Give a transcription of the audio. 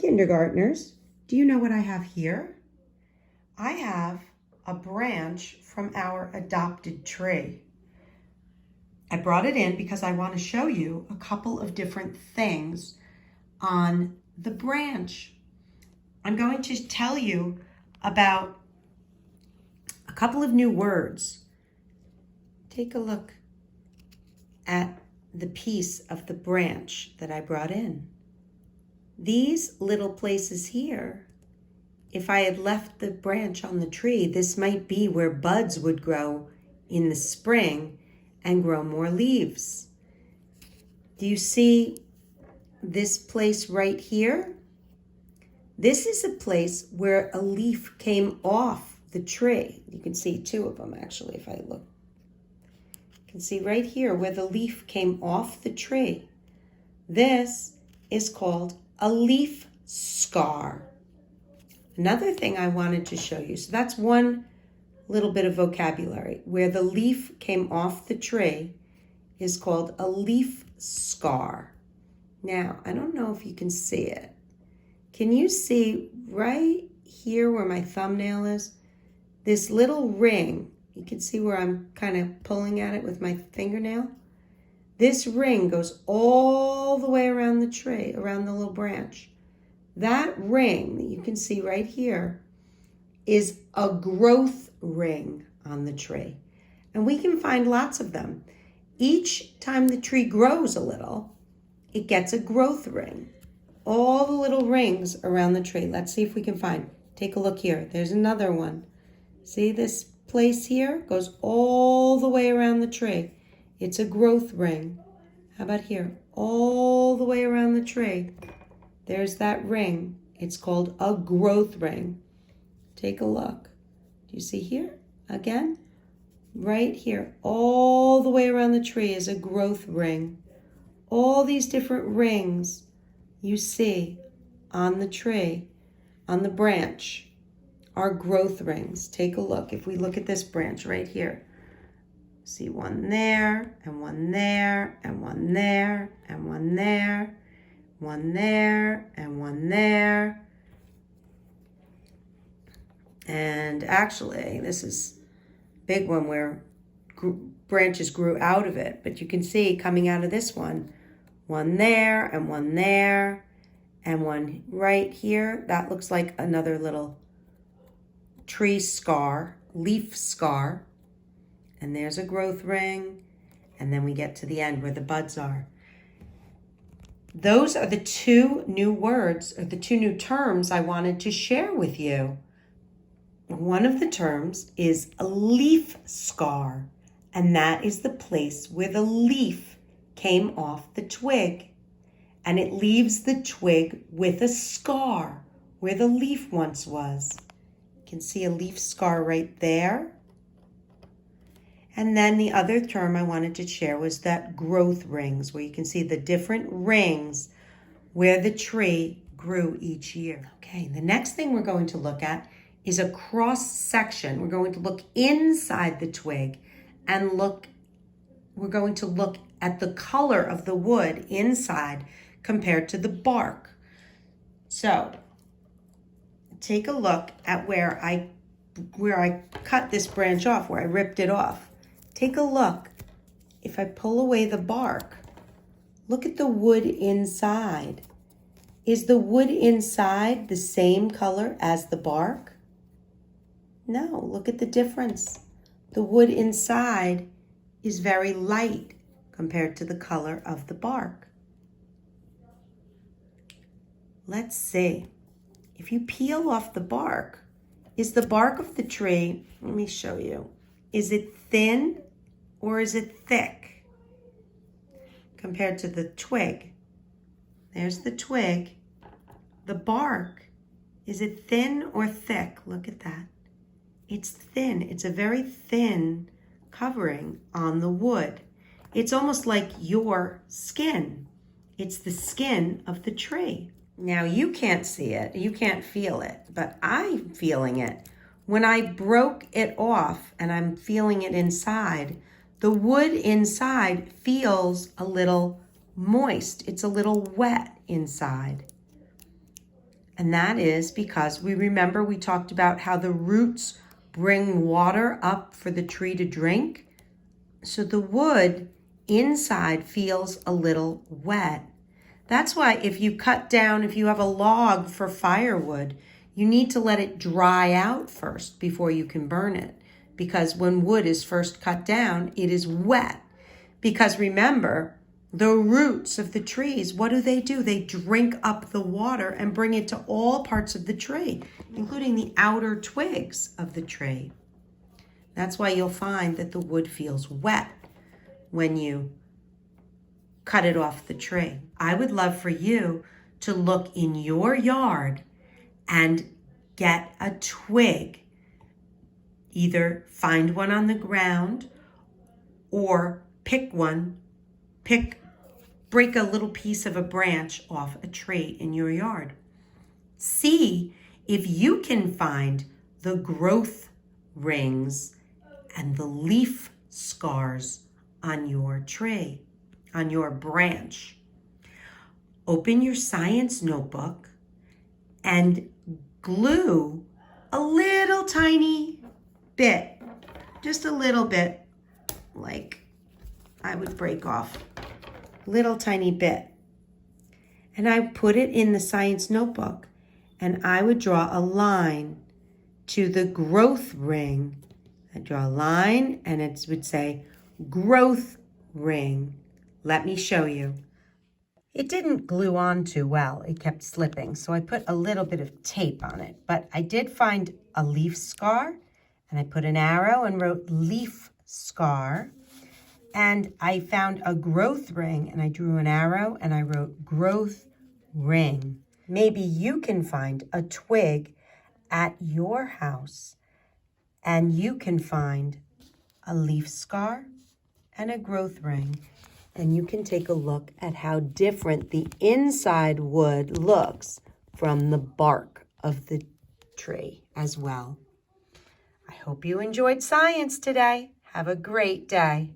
kindergartners, do you know what I have here? I have a branch from our adopted tree. I brought it in because I want to show you a couple of different things on the branch. I'm going to tell you about a couple of new words. Take a look at the piece of the branch that I brought in. These little places here, if I had left the branch on the tree, this might be where buds would grow in the spring and grow more leaves. Do you see this place right here? This is a place where a leaf came off the tree. You can see two of them actually if I look. You can see right here where the leaf came off the tree. This is called a leaf scar. Another thing I wanted to show you, so that's one little bit of vocabulary. Where the leaf came off the tree is called a leaf scar. Now, I don't know if you can see it. Can you see right here where my thumbnail is? This little ring, you can see where I'm kind of pulling at it with my fingernail. This ring goes all the way around the tree, around the little branch. That ring that you can see right here is a growth ring on the tree. And we can find lots of them. Each time the tree grows a little, it gets a growth ring. All the little rings around the tree. Let's see if we can find. Take a look here. There's another one. See this place here? Goes all the way around the tree. It's a growth ring. How about here? All the way around the tree. There's that ring. It's called a growth ring. Take a look. Do you see here? Again? Right here. All the way around the tree is a growth ring. All these different rings you see on the tree, on the branch, are growth rings. Take a look. If we look at this branch right here, see one there, and one there, and one there, and one there, one there, and one there. And actually, this is a big one where branches grew out of it. But you can see coming out of this one there, and one there, and one right here. That looks like another little tree scar, leaf scar. And there's a growth ring. And then we get to the end where the buds are. Those are the two new words, or the two new terms I wanted to share with you. One of the terms is a leaf scar, and that is the place where the leaf came off the twig, and it leaves the twig with a scar where the leaf once was. You can see a leaf scar right there. And then the other term I wanted to share was that growth rings, where you can see the different rings where the tree grew each year. Okay, the next thing we're going to look at is a cross section. We're going to look inside the twig and we're going to look at the color of the wood inside compared to the bark. So take a look at where I cut this branch off, where I ripped it off. Take a look. If I pull away the bark, look at the wood inside. Is the wood inside the same color as the bark? No, look at the difference. The wood inside is very light compared to the color of the bark. Let's see. If you peel off the bark, is the bark of the tree, let me show you, is it thin or is it thick compared to the twig? There's the twig. The bark, is it thin or thick? Look at that. It's thin. It's a very thin covering on the wood. It's almost like your skin. It's the skin of the tree. Now you can't see it, you can't feel it, but I'm feeling it. When I broke it off and I'm feeling it inside, the wood inside feels a little moist. It's a little wet inside. And that is because we talked about how the roots bring water up for the tree to drink. So the wood inside feels a little wet. That's why if you have a log for firewood, you need to let it dry out first before you can burn it. Because when wood is first cut down, it is wet. Because remember, the roots of the trees, what do? They drink up the water and bring it to all parts of the tree, including the outer twigs of the tree. That's why you'll find that the wood feels wet when you cut it off the tree. I would love for you to look in your yard and get a twig. Either find one on the ground or break a little piece of a branch off a tree in your yard. See if you can find the growth rings and the leaf scars on your tree, on your branch. Open your science notebook and glue a little tiny bit, just a little bit, like I would break off little tiny bit. And I put it in the science notebook and I would draw a line to the growth ring. I draw a line and it would say growth ring. Let me show you. It didn't glue on too well. It kept slipping. So I put a little bit of tape on it, but I did find a leaf scar and I put an arrow and wrote leaf scar. And I found a growth ring and I drew an arrow and I wrote growth ring. Maybe you can find a twig at your house and you can find a leaf scar and a growth ring. And you can take a look at how different the inside wood looks from the bark of the tree as well. I hope you enjoyed science today. Have a great day.